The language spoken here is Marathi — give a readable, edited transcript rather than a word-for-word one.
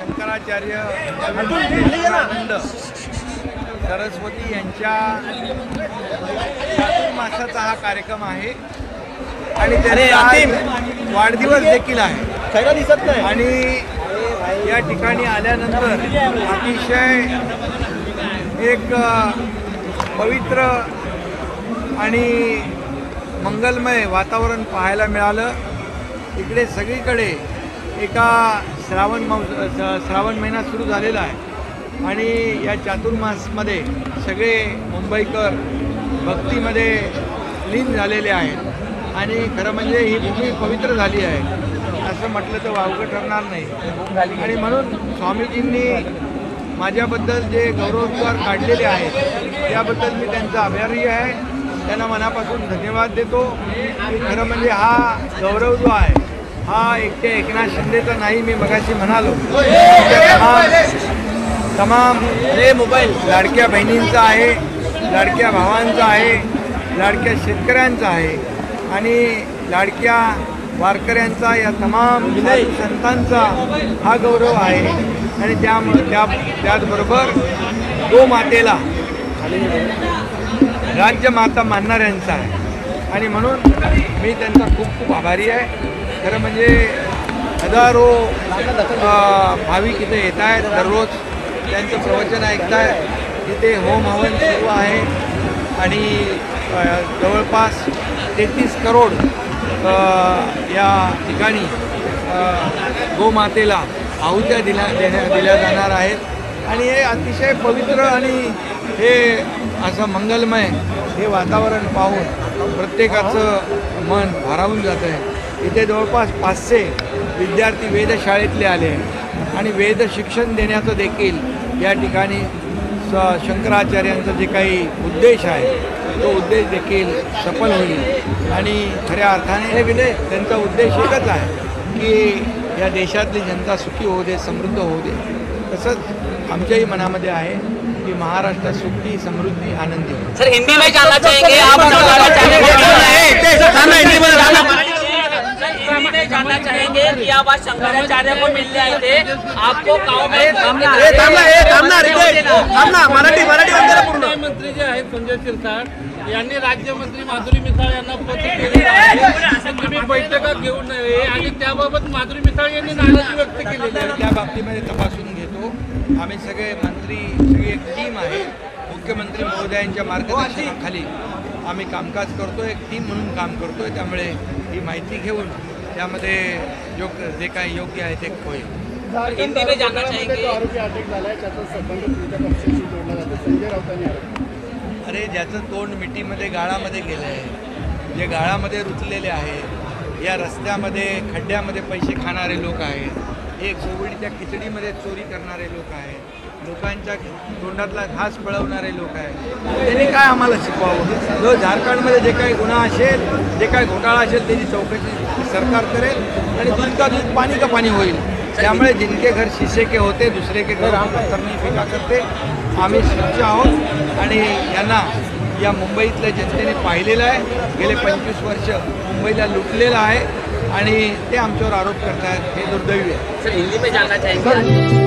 शंकराचार्य मंड सरस्वती यांच्या चातुर्मासाचा हा कार्यक्रम आहे आणि त्यांचा वाढदिवस देखील आहे दिसत नाही। आणि या ठिकाणी आल्यानंतर अतिशय एक पवित्र आणि मंगलमय वातावरण पाहायला मिळालं। इकडे सगळीकडे एका श्रावण महिना सुरू झालेला आहे आणि या चातुर्मासमध्ये सगळे मुंबईकर भक्तीमध्ये लीन झालेले आहेत आणि खरं म्हणजे ही भूमी पवित्र झाली आहे असं म्हटलं तर वावगं ठरणार नाही। आणि म्हणून स्वामीजींनी माझ्याबद्दल जे गौरवोद्गार काढलेले आहेत त्याबद्दल मी त्यांचा आभारी आहे, त्यांना मनापासून धन्यवाद देतो। की खरं म्हणजे हा गौरव जो आहे हा एकट्या एकनाथ शिंदेचा नाही, मी मगाशी म्हणालो तमाम मोबाईल लाडक्या बहिणींचा आहे, लाडक्या भावांचा आहे, लाडक्या शेतकऱ्यांचा आहे आणि लाडक्या वारकऱ्यांचा, या तमाम संतांचा हा गौरव आहे। आणि त्याचबरोबर गोमातेला राज्यमाता मानणाऱ्यांचा आहे आणि म्हणून मी त्यांचा खूप खूप आभारी आहे। खरं म्हणजे हजारो भाविक इथे येत आहेत, दररोज त्यांचं प्रवचन ऐकत आहेत। इथे होम हवन सुरू आहे आणि जवळपास 33 करोड या ठिकाणी गोमातेला आहुत्या दिल्या जाणार आहेत आणि हे अतिशय पवित्र आणि हे असं मंगलमय हे वातावरण पाहून प्रत्येकाचं मन भारावून जातं आहे। इथे जवळपास 500 विद्यार्थी वेधशाळेतले आले आहेत आणि वेद शिक्षण देण्याचं देखील या ठिकाणी शंकराचार्यांचा जे काही उद्देश आहे तो उद्देश देखील सफल होईल। आणि खऱ्या अर्थाने त्यांचा उद्देश एकच आहे की या देशातली जनता सुखी होऊ दे, समृद्ध होऊ दे। तसंच आमच्याही मनामध्ये आहे कि महाराष्ट्र सुखी समृद्धि आनंदी हो। सर हिंदी में जानना चाहेंगे आप, जानना चाहेंगे कि आप आज शंकराचार्य को मिलने आए थे, आपको गाँव में मंत्री जे आहेत संजय शिरसाट यांनी राज्यमंत्री माधुरी मिसाळ यांना पत्र केलेलं आहे, तुम्ही बैठका घेऊ नये आणि त्याबाबत माधुरी मिसाळ यांनी नाराजी व्यक्त केलेली आहे। त्या बाबतीमध्ये तपासून घेतो आम्ही सगळे मंत्री, सगळी एक टीम आहे, मुख्यमंत्री महोदयांच्या मार्गदर्शनाखाली आम्ही कामकाज करतो, एक टीम म्हणून काम करतोय। त्यामुळे ही माहिती घेऊन त्यामध्ये जे काही योग्य आहे ते होईल। हिंदी में जानना चाहेंगे आरोपी अटक झाला आहे, त्याचा संबंध तुमच्या पक्षाशी जोडला जातो, संजय राऊतांनी आरोप। अरे ज्याचं तोंड मिठीमध्ये गाळामध्ये गेलं आहे, जे गाळामध्ये रुतलेले आहे, या रस्त्यामध्ये खड्ड्यामध्ये पैसे खाणारे लोक आहेत, हे कोविडच्या खिचडीमध्ये चोरी करणारे लोक आहेत, लोकांच्या तोंडातला घास पळवणारे लोक आहेत, त्यांनी काय आम्हाला शिकवावं? जो झारखंडमध्ये जे काही गुन्हा असेल, जे काही घोटाळा असेल त्याची चौकशी सरकार करेल आणि दूध का दूध पाणी का पाणी होईल। त्यामुळे जिनके घर शीशे के होते दुसरे के घर हम पत्थर नहीं फेका करते। आम्ही स्वच्छ आहोत आणि यांना या मुंबईतल्या जनतेने पाहिलेलं आहे, गेले 25 वर्ष मुंबईला लुटलेलं आहे आणि ते आमच्यावर आरोप करतायत, हे दुर्दैवी आहे। सर हिंदी में जानना चाहेंगे।